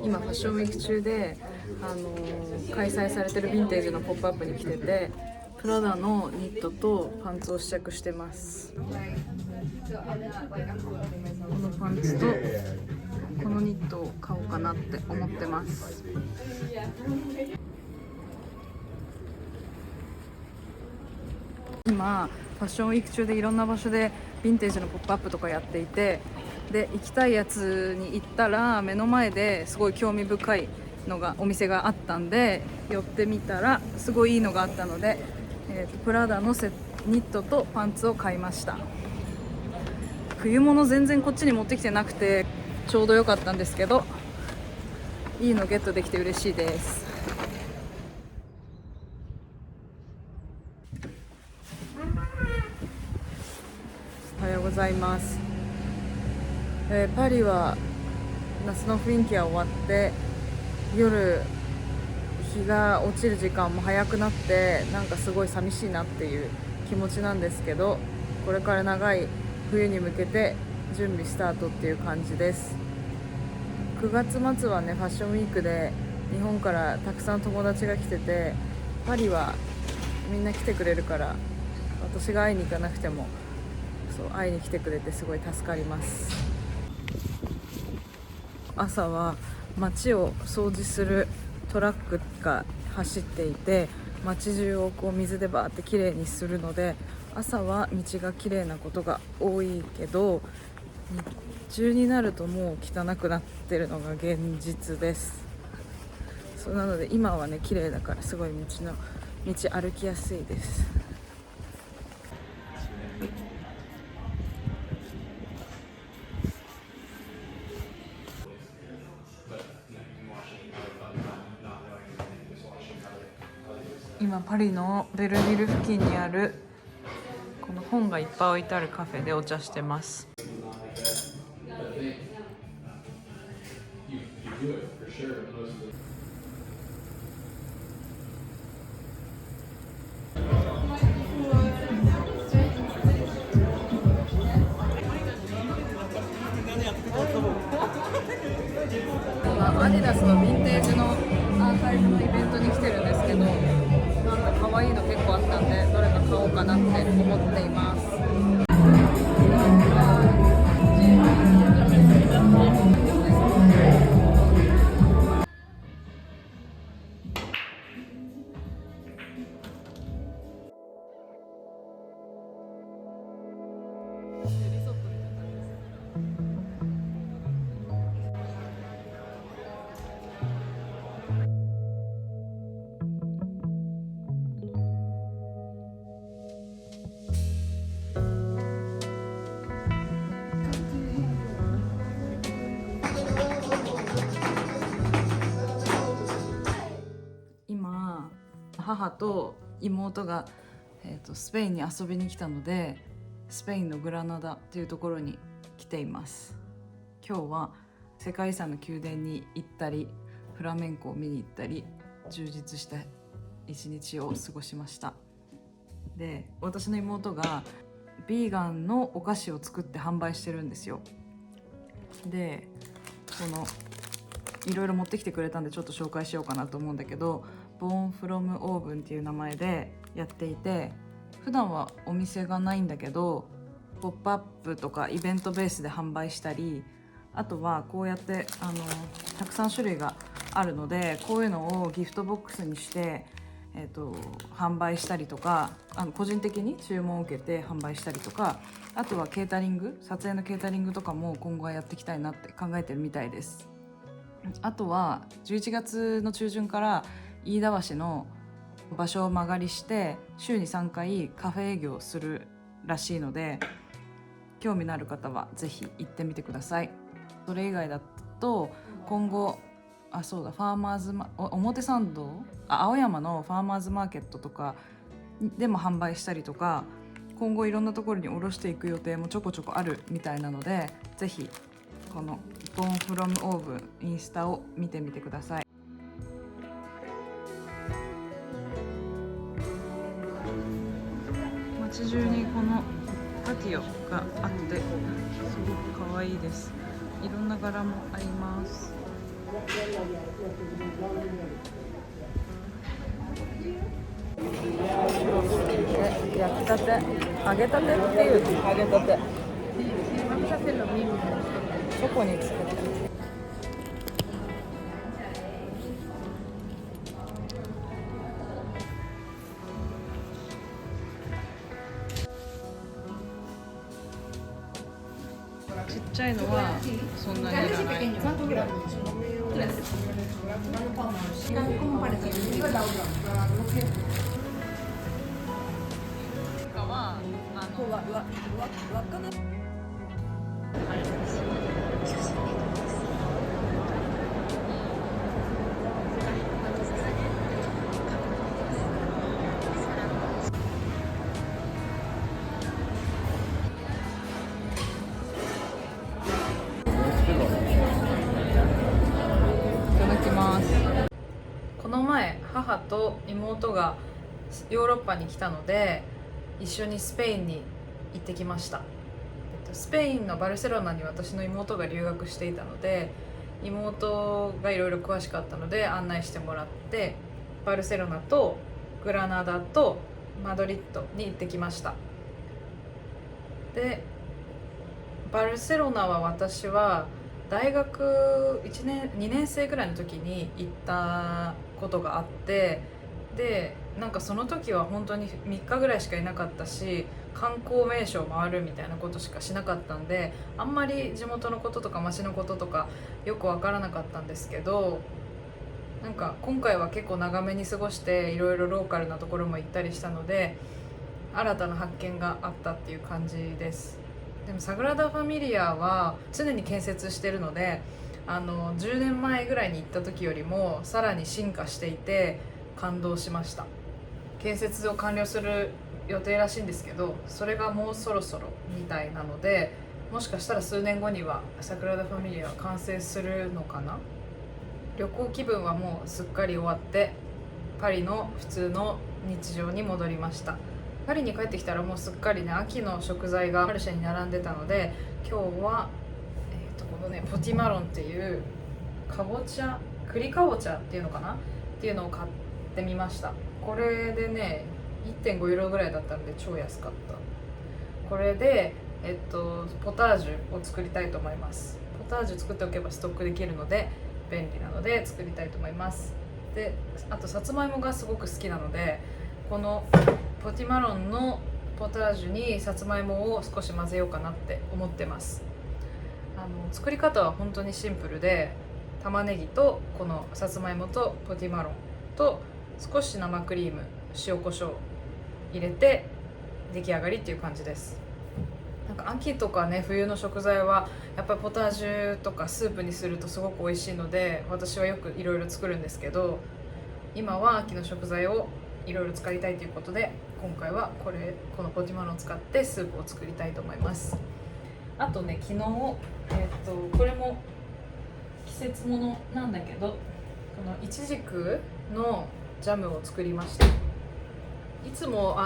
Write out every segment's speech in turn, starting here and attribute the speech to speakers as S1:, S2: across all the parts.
S1: 今ファッションウィーク中で、開催されてるヴィンテージのポップアップに来てて、プラダのニットとパンツを試着してます。このパンツとこのニットを買おうかなって思ってます。今ファッションウィーク中でいろんな場所でヴィンテージのポップアップとかやっていて、で行きたいやつに行ったら目の前ですごい興味深いのがお店があったんで寄ってみたらすごいいいのがあったので、プラダのニットとパンツを買いました。冬物全然こっちに持ってきてなくてちょうど良かったんですけど、いいのゲットできて嬉しいです。おはようございます。パリは夏の雰囲気は終わって夜日が落ちる時間も早くなって、なんかすごい寂しいなっていう気持ちなんですけど、これから長い冬に向けて準備スタートっていう感じです。9月末はねファッションウィークで日本からたくさん友達が来てて、パリはみんな来てくれるから私が会いに行かなくても会いに来てくれてすごい助かります。朝は街を掃除するトラックが走っていて、街中をこう水でバーってきれいにするので、朝は道がきれいなことが多いけど、日中になるともう汚くなってるのが現実です。そうなので今はねきれいだからすごい道歩きやすいです。今パリのベルヴィル付近にあるこの本がいっぱい置いてあるカフェでお茶してます。アディダスのヴィンテージのアーカイブのイベントに来てるんですけど、なんか可愛いの結構あったんでどれか買おうかなって思っています。今母と妹が、スペインに遊びに来たので、スペインのグラナダっていうところに来ています。今日は世界遺産の宮殿に行ったりフラメンコを見に行ったり充実した一日を過ごしました。で、私の妹がビーガンのお菓子を作って販売してるんですよ。で、いろいろ持ってきてくれたんでちょっと紹介しようかなと思うんだけど、ボーンフロムオーブンっていう名前でやっていて、普段はお店がないんだけどポップアップとかイベントベースで販売したり、あとはこうやってたくさん種類があるので、こういうのをギフトボックスにして、販売したりとか、個人的に注文を受けて販売したりとか、あとはケータリング、撮影のケータリングとかも今後はやっていきたいなって考えてるみたいです。あとは11月の中旬から飯田橋の場所を間借りして週に3回カフェ営業するらしいので、興味のある方はぜひ行ってみてください。それ以外だと今後ファーマーズ表参道、青山のファーマーズマーケットとかでも販売したりとか、今後いろんなところに卸していく予定もちょこちょこあるみたいなので、ぜひこのボーンフロムオーブンインスタを見てみてください。街中にこのパパティオがあってすごく可愛いです。いろんな柄もあります。焼きたて、揚げたてっていう、揚げたてチョコにつけてちっちゃいのはそんなにいらない。この前母と妹がヨーロッパに来たので一緒にスペインに行ってきました。スペインのバルセロナに私の妹が留学していたので、妹がいろいろ詳しかったので案内してもらって、バルセロナとグラナダとマドリッドに行ってきました。でバルセロナは私は大学1年2年生ぐらいの時に行ったことがあって、でなんかその時は本当に3日ぐらいしかいなかったし、観光名所を回るみたいなことしかしなかったんで、あんまり地元のこととか街のこととかよく分からなかったんですけど、なんか今回は結構長めに過ごしていろいろローカルなところも行ったりしたので、新たな発見があったっていう感じです。でもサグラダ・ファミリアは常に建設してるので、10年前ぐらいに行った時よりもさらに進化していて感動しました。建設を完了する予定らしいんですけど、それがもうそろそろみたいなので、もしかしたら数年後にはサグラダ・ファミリアは完成するのかな。旅行気分はもうすっかり終わって、パリの普通の日常に戻りました。パリに帰ってきたらもうすっかりね、秋の食材がマルシェに並んでたので、今日は、このねポティマロンっていうかぼちゃ、栗かぼちゃっていうのかなっていうのを買ってみました。これでね 1.5 ユーロぐらいだったので超安かった。これでポタージュを作りたいと思います。ポタージュ作っておけばストックできるので便利なので作りたいと思います。であとさつまいもがすごく好きなので、このポティマロンのポタージュにさつまいもを少し混ぜようかなって思ってます。作り方は本当にシンプルで、玉ねぎとこのさつまいもとポティマロンと少し生クリーム、塩コショウ入れて出来上がりっていう感じです。なんか秋とかね冬の食材はやっぱりポタージュとかスープにするとすごく美味しいので、私はよくいろいろ作るんですけど、今は秋の食材をいろいろ使いたいということで、今回はこのポティマロンを使ってスープを作りたいと思います。あとね、昨日、これも季節ものなんだけど、このイチジクのジャムを作りました。いつも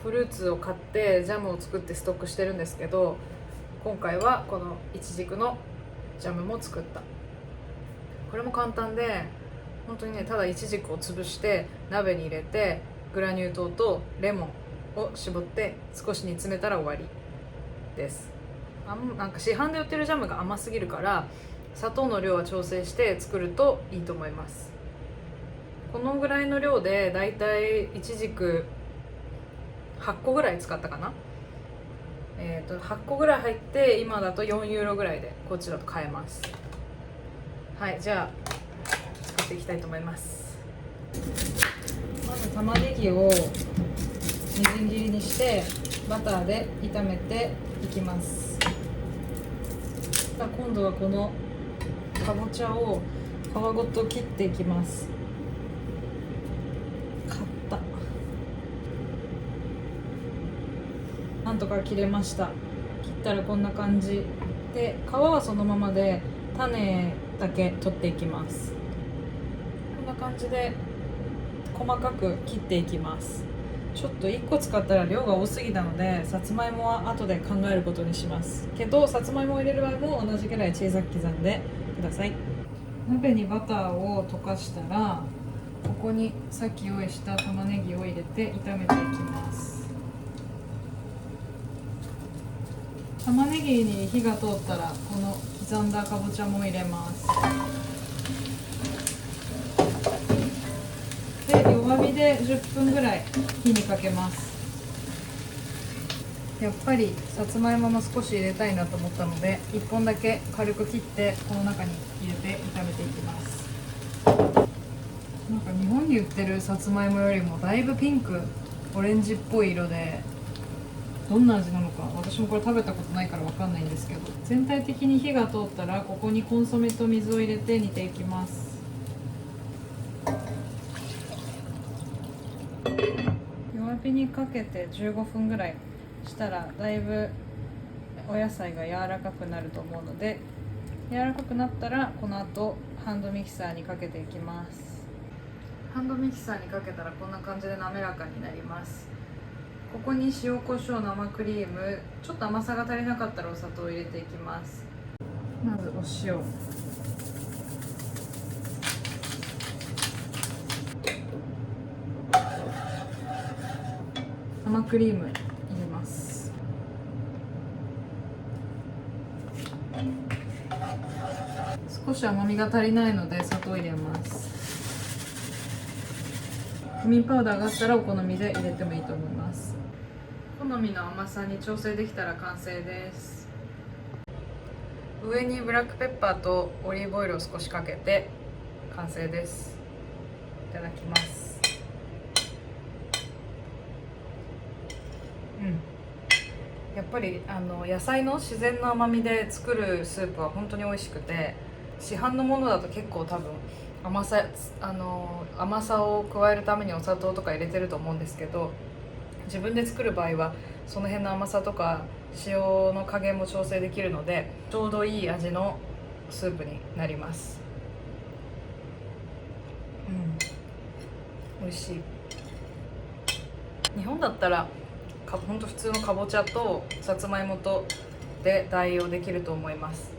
S1: フルーツを買ってジャムを作ってストックしてるんですけど、今回はこのイチジクのジャムも作った。これも簡単で、本当にね、ただイチジクを潰して鍋に入れてグラニュー糖とレモンを絞って少し煮詰めたら終わりです。なんか市販で売ってるジャムが甘すぎるから、砂糖の量は調整して作るといいと思います。このぐらいの量でだいたいイチジク8個ぐらい使ったかな。8個ぐらい入って、今だと4ユーロぐらいでこっちだと買えます。はい、じゃあ作っていきたいと思います。まず玉ねぎをみじん切りにしてバターで炒めていきます。今度はこのかぼちゃを皮ごと切っていきます。なんとか切れました。切ったらこんな感じで、皮はそのままで種だけ取っていきます。こんな感じで細かく切っていきます。ちょっと1個使ったら量が多すぎたので、さつまいもは後で考えることにしますけど、さつまいもを入れる場合も同じくらい小さく刻んでください。鍋にバターを溶かしたら、ここにさっき用意した玉ねぎを入れて炒めていきます。玉ねぎに火が通ったら、この刻んだかぼちゃも入れます。で、弱火で10分ぐらい火にかけます。やっぱりさつまいもも少し入れたいなと思ったので、1本だけ軽く切ってこの中に入れて炒めていきます。なんか日本に売ってるさつまいもよりもだいぶピンクオレンジっぽい色で、どんな味なのか私もこれ食べたことないから分かんないんですけど、全体的に火が通ったらここにコンソメと水を入れて煮ていきます。弱火にかけて15分ぐらいしたら、だいぶお野菜が柔らかくなると思うので、柔らかくなったらこの後ハンドミキサーにかけていきます。ハンドミキサーにかけたらこんな感じで滑らかになります。ここに塩コショウ、生クリーム、ちょっと甘さが足りなかったらお砂糖を入れていきます。まずお塩、生クリーム入れます。少し甘みが足りないので砂糖入れます。クミンパウダーがあったらお好みで入れてもいいと思います。好みの甘さに調整できたら完成です。上にブラックペッパーとオリーブオイルを少しかけて完成です。いただきます。やっぱり野菜の自然の甘みで作るスープは本当に美味しくて、市販のものだと結構多分甘さを加えるためにお砂糖とか入れてると思うんですけど、自分で作る場合はその辺の甘さとか塩の加減も調整できるので、ちょうどいい味のスープになります。美味しい。日本だったらほんと普通のかぼちゃとさつまいもとで代用できると思います。